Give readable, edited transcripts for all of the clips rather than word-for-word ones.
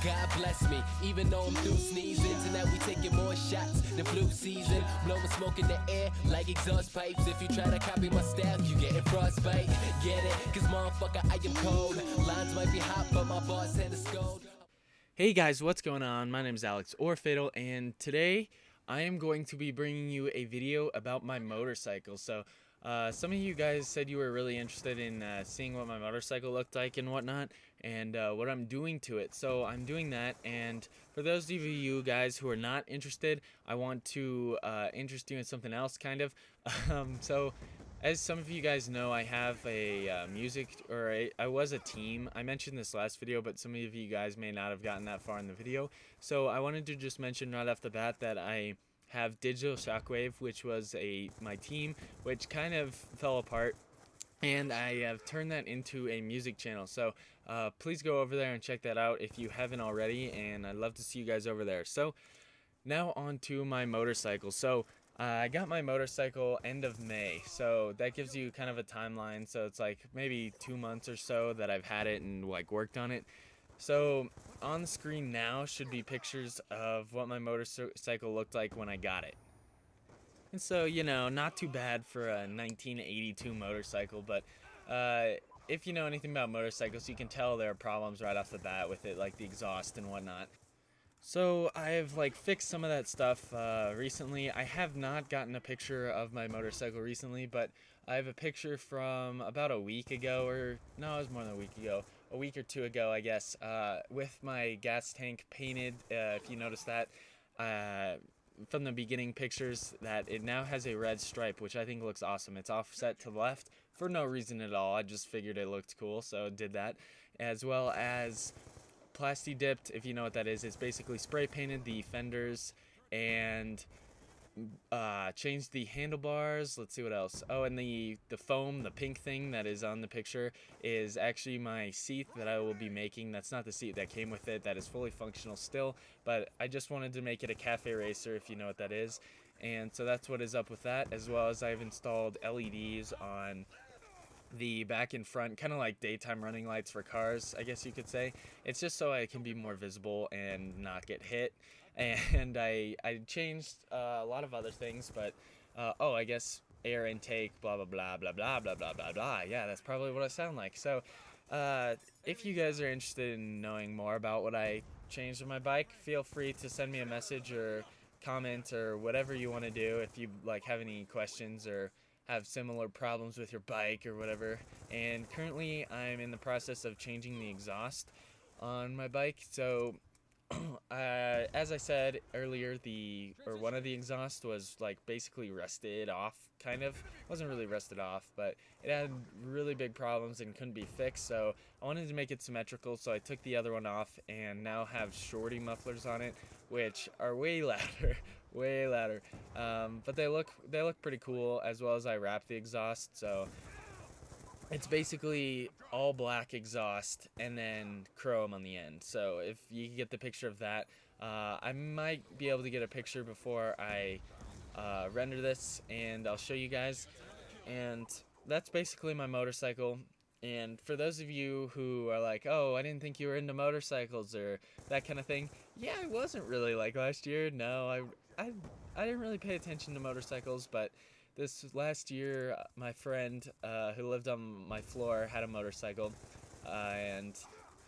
God bless me, even though I'm through sneezing. Tonight we taking more shots than flu season. Blowing smoke in the air like exhaust pipes. If you try to copy my style, you getting frostbite. Get it? Cause motherfucker, I am cold. Lines might be hot, but my boss had a scold. Hey guys, what's going on? My name is Alex or Fatal, and today I am going to be bringing you a video about my motorcycle. So some of you guys said you were really interested in seeing what my motorcycle looked like and whatnot, and what I'm doing to it. So I'm doing that, and for those of you guys who are not interested, I want to interest you in something else, kind of. So as some of you guys know, I have a I was a team. I mentioned this last video, but some of you guys may not have gotten that far in the video. So I wanted to just mention right off the bat that I have Digital Shockwave, which was my team, which kind of fell apart, and I have turned that into a music channel. So please go over there and check that out if you haven't already, and I'd love to see you guys over there. So now on to my motorcycle. So I got my motorcycle end of May, so that gives you kind of a timeline. So it's like maybe 2 months or so that I've had it and like worked on it. So on the screen now should be pictures of what my motorcycle looked like when I got it. And so, you know, not too bad for a 1982 motorcycle, but if you know anything about motorcycles, you can tell there are problems right off the bat with it, like the exhaust and whatnot. So I've like fixed some of that stuff recently. I have not gotten a picture of my motorcycle recently, but I have a picture from about a week ago, or no, it was more than a week ago, a week or two ago, I guess, with my gas tank painted. If you notice that from the beginning pictures, that it now has a red stripe, which I think looks awesome. It's offset to the left for no reason at all. I just figured it looked cool, so did that, as well as Plasti dipped. If you know what that is, it's basically spray painted the fenders and changed the handlebars. Let's see what else. Oh, and the foam, the pink thing that is on the picture, is actually my seat that I will be making. That's not the seat that came with it. That is fully functional still, but I just wanted to make it a cafe racer, if you know what that is. And so that's what is up with that, as well as I've installed LEDs on the back and front, kind of like daytime running lights for cars, I guess you could say. It's just so I can be more visible and not get hit. And I changed a lot of other things, but oh, I guess air intake, blah blah blah blah blah blah blah blah blah. Yeah, that's probably what I sound like. So if you guys are interested in knowing more about what I changed with my bike, feel free to send me a message or comment or whatever you want to do. If you like have any questions or have similar problems with your bike or whatever. And currently I'm in the process of changing the exhaust on my bike. So as I said earlier, one of the exhausts was like basically rusted off, kind of. It wasn't really rusted off, but it had really big problems and couldn't be fixed. So I wanted to make it symmetrical, so I took the other one off and now have shorty mufflers on it, which are way louder, way louder. But they look pretty cool, as well as I wrapped the exhaust. So it's basically all black exhaust and then chrome on the end. So if you get the picture of that, I might be able to get a picture before I render this, and I'll show you guys. And that's basically my motorcycle. And for those of you who are like, oh, I didn't think you were into motorcycles or that kind of thing, yeah, I wasn't really like last year. No, I didn't really pay attention to motorcycles, but this last year, my friend who lived on my floor had a motorcycle, and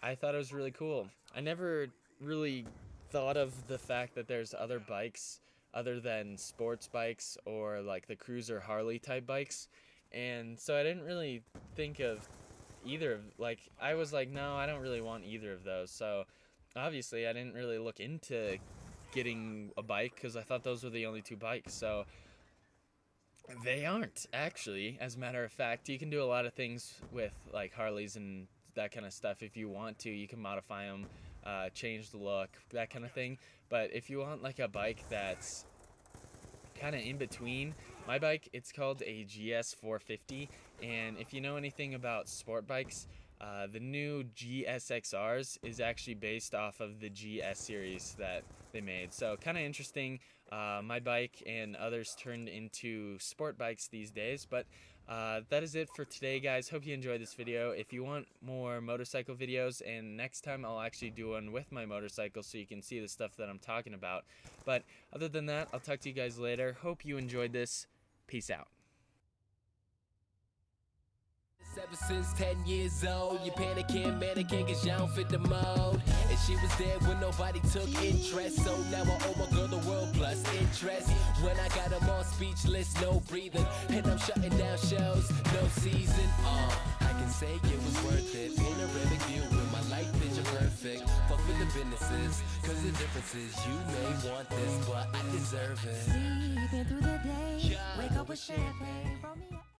I thought it was really cool. I never really thought of the fact that there's other bikes other than sports bikes or like the cruiser Harley type bikes, and so I didn't really think of either of, like, I was like, no, I don't really want either of those. So obviously I didn't really look into getting a bike because I thought those were the only two bikes. So they aren't, actually. As a matter of fact, you can do a lot of things with like Harleys and that kind of stuff if you want to. You can modify them, change the look, that kind of thing. But if you want like a bike that's kind of in between, my bike, it's called a GS450, and if you know anything about sport bikes, the new GSXRs is actually based off of the GS series that they made. So kind of interesting. My bike and others turned into sport bikes these days, but That is it for today, guys. Hope you enjoyed this video. If you want more motorcycle videos, and next time I'll actually do one with my motorcycle so you can see the stuff that I'm talking about. But other than that, I'll talk to you guys later. Hope you enjoyed this. Peace out. Ever since 10 years old, you panicking, mannequin, cause you don't fit the mold. And she was there when nobody took interest, so now I owe my girl the world plus interest. When I got them all speechless, no breathing, and I'm shutting down shows, no season. I can say it was worth it. Panoramic view with my life picture perfect. Fuck with the businesses, cause the difference is you may want this, but I deserve it. Sleeping through the day, wake up with champagne.